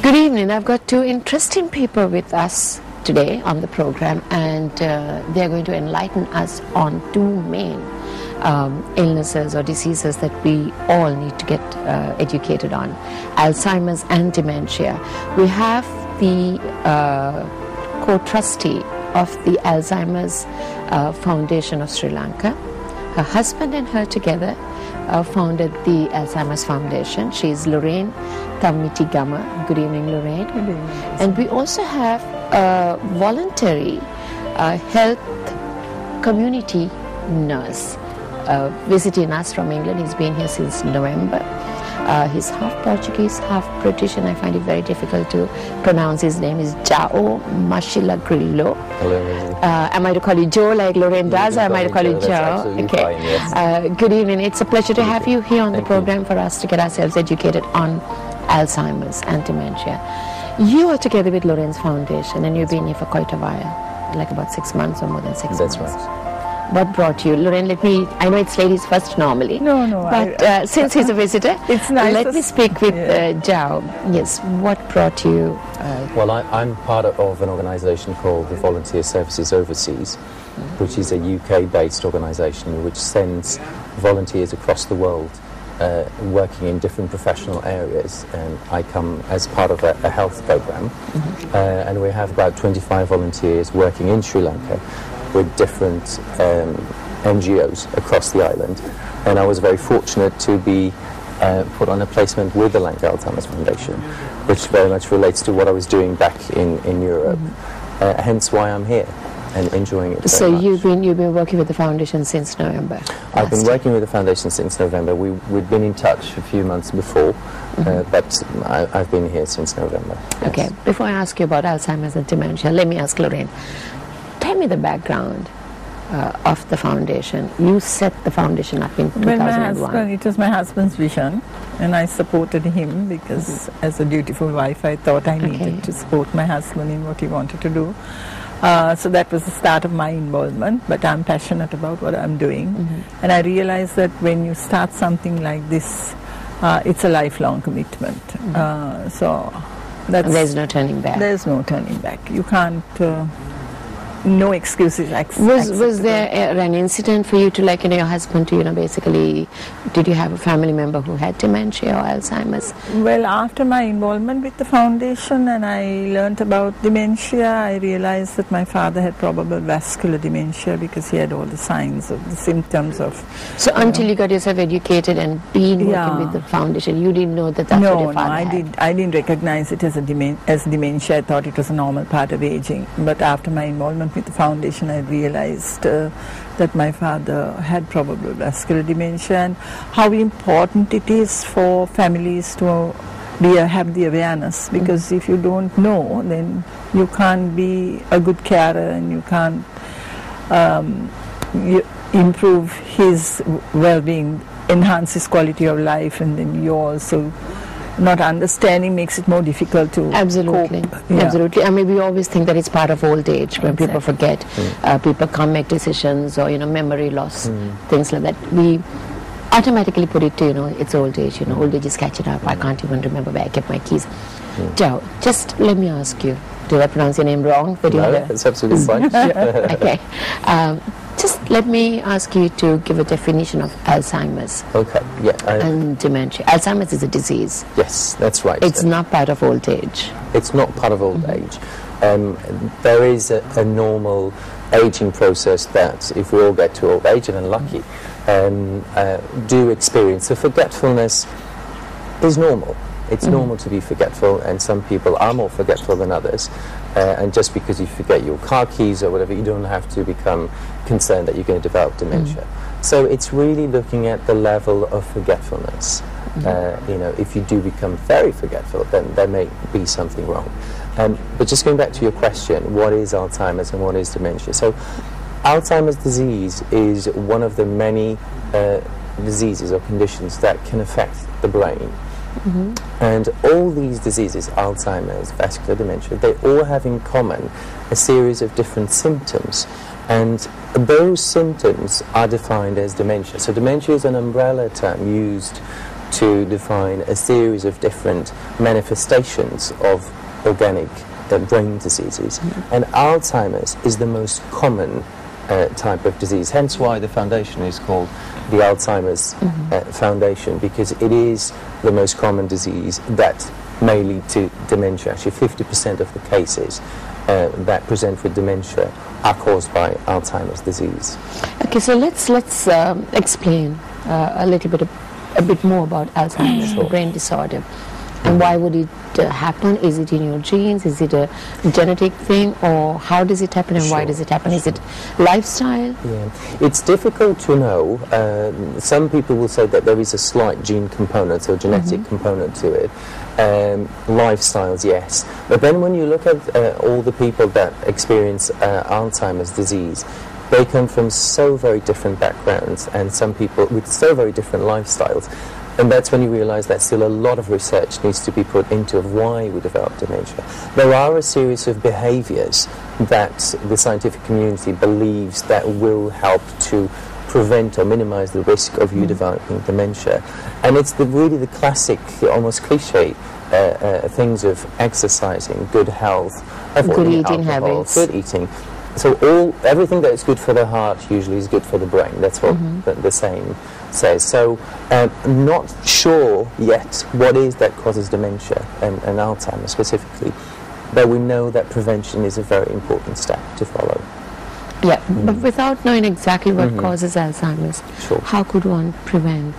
Good evening. I've got two interesting people with us today on the program, and they're going to enlighten us on two main illnesses or diseases that we all need to get educated on: Alzheimer's and dementia. We have the co-trustee of the Alzheimer's Foundation of Sri Lanka. Her husband and her together founded the Alzheimer's Foundation. She's Lorraine Tammitigama. Good evening, Lorraine. Good evening. And we also have a voluntary health community nurse visiting us from England. He's been here since November. He's half Portuguese, half British, and I find it very difficult to pronounce his name. Is João Machila-Grillo. Hello. Am I to call you Joe like Lorraine does, or am I to call you Joe? Okay. Fine, yes. Good evening. It's a pleasure to have you here on the program for us to get ourselves educated on Alzheimer's and dementia. You are together with Lorraine's Foundation, and you've been here for quite a while, like about 6 months or more than 6 months. That's right. What brought you? Lorraine, I know it's ladies first normally. No. But since he's a visitor, it's nice. Let me speak with João. Yes, what brought you? Well, I'm part of an organisation called the Volunteer Services Overseas, which is a UK-based organisation which sends volunteers across the world working in different professional areas. And I come as part of a health programme, and we have about 25 volunteers working in Sri Lanka with different NGOs across the island, and I was very fortunate to be put on a placement with the Lanka Alzheimer's Foundation, which very much relates to what I was doing back in Europe, hence why I'm here and enjoying it very much. You've been working with the foundation since November? I've been working with the foundation since November. We'd been in touch a few months before, but I've been here since November. Yes. Okay, before I ask you about Alzheimer's and dementia, let me ask Lorraine. Tell me the background of the foundation. You set the foundation up in 2001. It was my husband's vision, and I supported him because as a dutiful wife I thought I needed to support my husband in what he wanted to do. So that was the start of my involvement, but I'm passionate about what I'm doing. And I realized that when you start something like this, it's a lifelong commitment. So that's, there's no turning back. There's no turning back. You can't... no excuses. Was there an incident for you to, like, your husband to, basically, did you have a family member who had dementia or Alzheimer's? Well, after my involvement with the foundation and I learnt about dementia, I realized that my father had probable vascular dementia because he had all the signs of the symptoms of... So until you got yourself educated and been working with the foundation, you didn't know that that's what your father had? I didn't recognize it as dementia. I thought it was a normal part of aging. But after my involvement with the foundation, I realized that my father had probable vascular dementia, and how important it is for families to have the awareness, because if you don't know, then you can't be a good carer and you can't improve his well-being, enhance his quality of life, and then you also... not understanding makes it more difficult to Absolutely. cope. Yeah. Absolutely. I mean, we always think that it's part of old age when people forget. People can't make decisions, or, memory loss, things like that. We automatically put it to, it's old age. Old age is catching up. I can't even remember where I kept my keys. Joe, just let me ask you, did I pronounce your name wrong? No, that's absolutely fine. Okay. Just let me ask you to give a definition of Alzheimer's. Okay, yeah. And dementia. Alzheimer's is a disease. Yes, that's right. It's not part of old age. It's not part of old age. There is a normal aging process that, if we all get to old age, and are lucky, do experience. So forgetfulness is normal. It's normal to be forgetful, and some people are more forgetful than others. And just because you forget your car keys or whatever, you don't have to become concerned that you're going to develop dementia. So it's really looking at the level of forgetfulness. If you do become very forgetful, then there may be something wrong. But just going back to your question, what is Alzheimer's and what is dementia? So Alzheimer's disease is one of the many diseases or conditions that can affect the brain. And all these diseases, Alzheimer's, vascular dementia, they all have in common a series of different symptoms, and those symptoms are defined as dementia. So dementia is an umbrella term used to define a series of different manifestations of organic brain diseases. And Alzheimer's is the most common type of disease, hence why the foundation is called the Alzheimer's Foundation, because it is the most common disease that may lead to dementia. Actually, 50% of the cases that present with dementia are caused by Alzheimer's disease. Okay, so let's explain a bit more about Alzheimer's, the brain disorder, and why would it happen? Is it in your genes? Is it a genetic thing, or how does it happen, and why does it happen? Is it lifestyle? Yeah, it's difficult to know. Some people will say that there is a slight gene component or genetic component to it. Lifestyles, yes. But then when you look at all the people that experience Alzheimer's disease, they come from so very different backgrounds, and some people with so very different lifestyles. And that's when you realize that still a lot of research needs to be put into why we develop dementia. There are a series of behaviors that the scientific community believes that will help to prevent or minimize the risk of you developing dementia. And it's really the classic, almost cliche things of exercising, good health, avoiding good eating alcohol, habits. good eating. So everything that is good for the heart usually is good for the brain. That's what the saying says. So not sure yet what is that causes dementia and Alzheimer's specifically, but we know that prevention is a very important step to follow. Yeah, but without knowing exactly what causes Alzheimer's, Sure. how could one prevent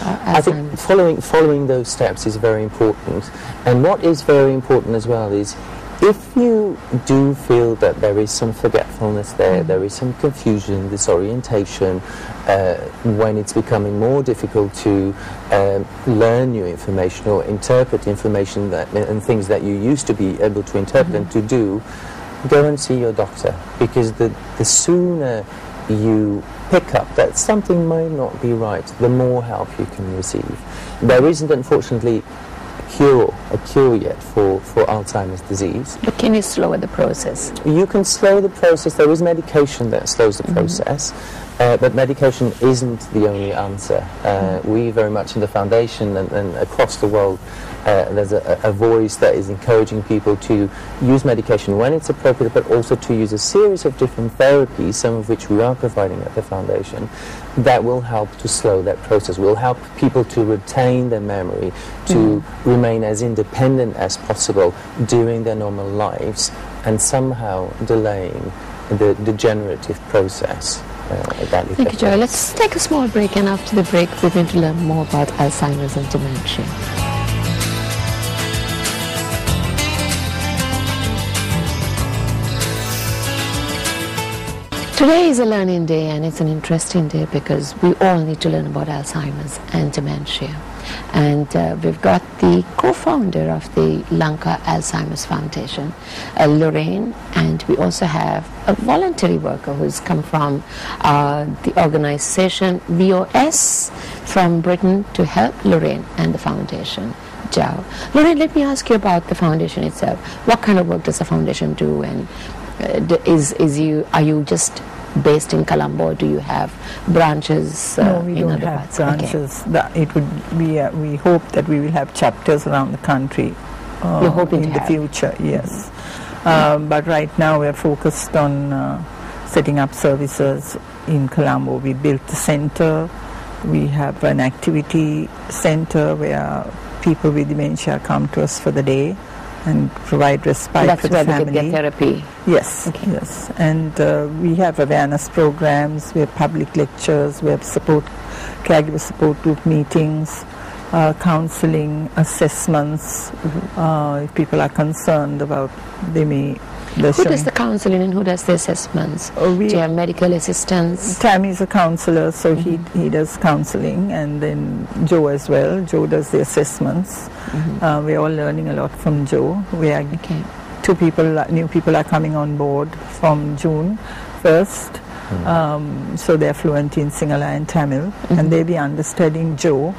I think Alzheimer's? following those steps is very important. And what is very important as well is if you do feel that there is some forgetfulness there is some confusion, disorientation, when it's becoming more difficult to learn new information or interpret information and things that you used to be able to interpret and to do, go and see your doctor, because the sooner you pick up that something might not be right, the more help you can receive. There isn't, unfortunately, a cure yet for Alzheimer's disease. But can you slow the process? You can slow the process. There is medication that slows the process, but medication isn't the only answer. We very much in the foundation and across the world, there's a voice that is encouraging people to use medication when it's appropriate, but also to use a series of different therapies, some of which we are providing at the foundation, that will help to slow that process, will help people to retain their memory, to remain as independent as possible during their normal lives, and somehow delaying the degenerative process. Thank you, Joy. Let's take a small break, and after the break we're going to learn more about Alzheimer's and dementia. Today is a learning day, and it's an interesting day because we all need to learn about Alzheimer's and dementia. And we've got the co-founder of the Lanka Alzheimer's Foundation, Lorraine, and we also have a voluntary worker who's come from the organization VOS from Britain to help Lorraine and the foundation, Joe. Lorraine, let me ask you about the foundation itself. What kind of work does the foundation do, and are you just based in Colombo, or do you have branches No, we in don't other have parts? branches. It would be. We hope that we will have chapters around the country. You're hoping in to the have. future, yes. But right now we're focused on setting up services in Colombo. We built the center. We have an activity center where people with dementia come to us for the day and provide respite That's for the where family. they can get therapy. Yes, Okay. yes. And we have awareness programs, we have public lectures, we have caregiver support group meetings, counseling, assessments. If people are concerned about, Who does the counseling and who does the assessments? Do you have medical assistants? Tammy is a counselor, so he does counseling, and then Joe as well. Joe does the assessments. We're all learning a lot from Joe. Okay. New people are coming on board from June 1st. So they're fluent in Sinhala and Tamil, and they'll be understudying Joe,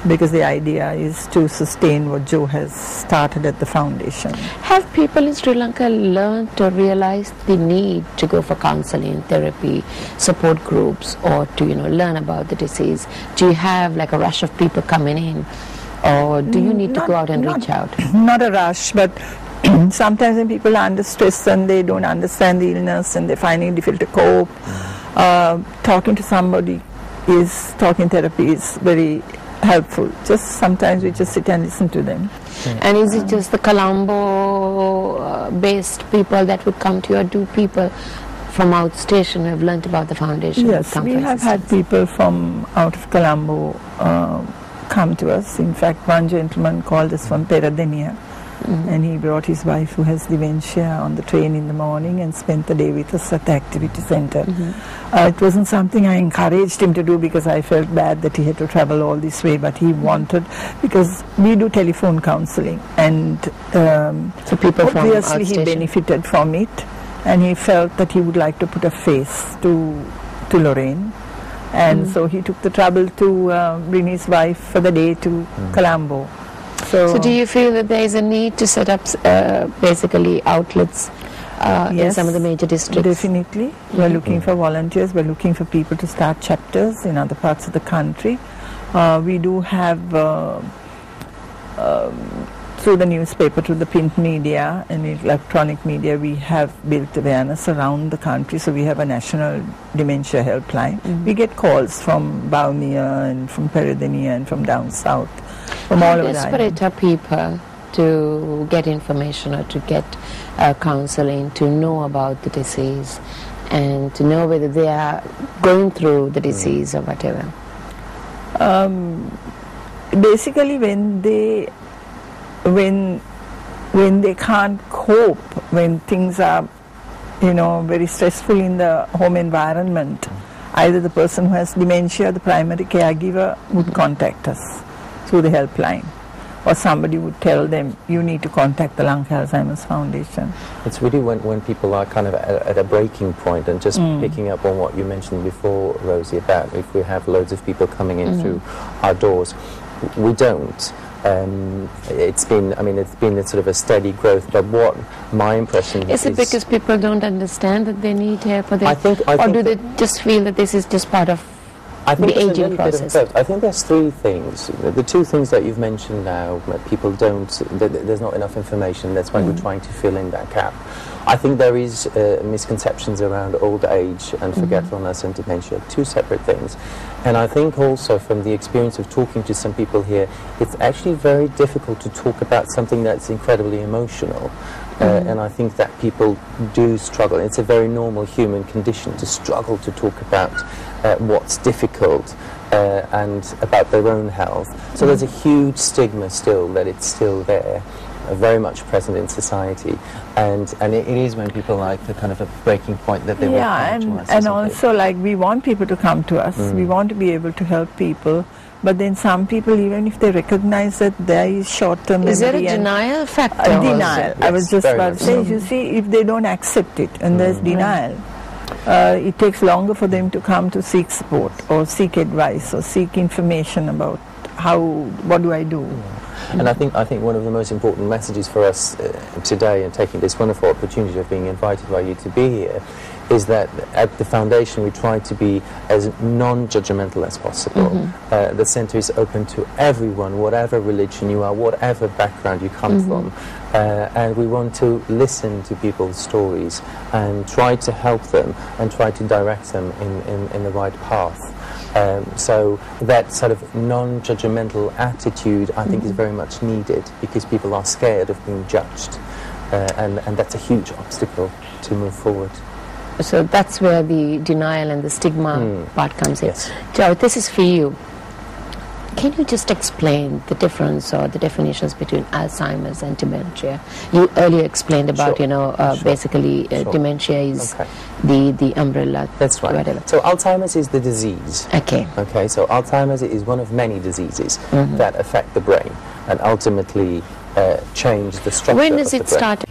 because the idea is to sustain what Joe has started at the foundation. Have people in Sri Lanka learned to realize the need to go for counseling, therapy, support groups, or to learn about the disease? Do you have like a rush of people coming in, or do you need to go out and reach out? Not a rush, but sometimes when people are under stress and they don't understand the illness and they're finding it difficult to cope, talking to somebody talking therapy is very helpful. Just sometimes we just sit and listen to them. And is it just the Colombo based people that would come to you, or do people from outstation who have learnt about the foundation? Yes, we have had people from out of Colombo come to us. In fact, one gentleman called us from Peradeniya, and he brought his wife who has dementia on the train in the morning and spent the day with us at the activity center. It wasn't something I encouraged him to do because I felt bad that he had to travel all this way, but he wanted, because we do telephone counseling, and so people from obviously he benefited from it, and he felt that he would like to put a face to Lorraine, and so he took the trouble to bring his wife for the day to Colombo. So do you feel that there is a need to set up basically outlets in some of the major districts? Definitely. We're looking for volunteers. We're looking for people to start chapters in other parts of the country. We do have, through the newspaper, through the print media and electronic media, we have built awareness around the country. So we have a national dementia helpline. We get calls from Baumia and from Peradeniya and from down south. From all over the island. How desperate are people to get information or to get counseling, to know about the disease and to know whether they are going through the disease or whatever? Basically, when they can't cope, when things are very stressful in the home environment, either the person who has dementia or the primary caregiver would contact us through the helpline, or somebody would tell them, you need to contact the Lanka Alzheimer's Foundation. It's really when people are kind of at a breaking point, and just picking up on what you mentioned before, Rosie, about if we have loads of people coming in through our doors. We don't. It's been a sort of a steady growth, but what my impression is it because people don't understand that they need help, or do they just feel that this is just part of the aging process? I think there's three things. The two things that you've mentioned now, people don't, there's not enough information, that's why we're trying to fill in that gap. I think there is misconceptions around old age and forgetfulness and dementia, two separate things. And I think also from the experience of talking to some people here, it's actually very difficult to talk about something that's incredibly emotional. And I think that people do struggle. It's a very normal human condition to struggle to talk about what's difficult and about their own health. So there's a huge stigma still that it's still there, very much present in society, and it is when people like the kind of a breaking point that they will come to us. And also like we want people to come to us. We want to be able to help people. But then some people, even if they recognize that there is short-term memory... Is there a denial factor? Denial. Yes, I was just about to say, you see, if they don't accept it and there's denial, it takes longer for them to come to seek support or seek advice or seek information about what do I do? And I think one of the most important messages for us today, and taking this wonderful opportunity of being invited by you to be here, is that at the foundation we try to be as non-judgmental as possible. The centre is open to everyone, whatever religion you are, whatever background you come from, and we want to listen to people's stories and try to help them and try to direct them in the right path. So that sort of non-judgmental attitude, I think, is very much needed, because people are scared of being judged, and that's a huge obstacle to move forward. So that's where the denial and the stigma part comes in. Yes. Joe, this is for you. Can you just explain the difference or the definitions between Alzheimer's and dementia? You earlier explained about, basically dementia is the umbrella. That's right. Whatever. So Alzheimer's is the disease. Okay. Okay, so Alzheimer's is one of many diseases that affect the brain and ultimately change the structure of the brain. When does it start?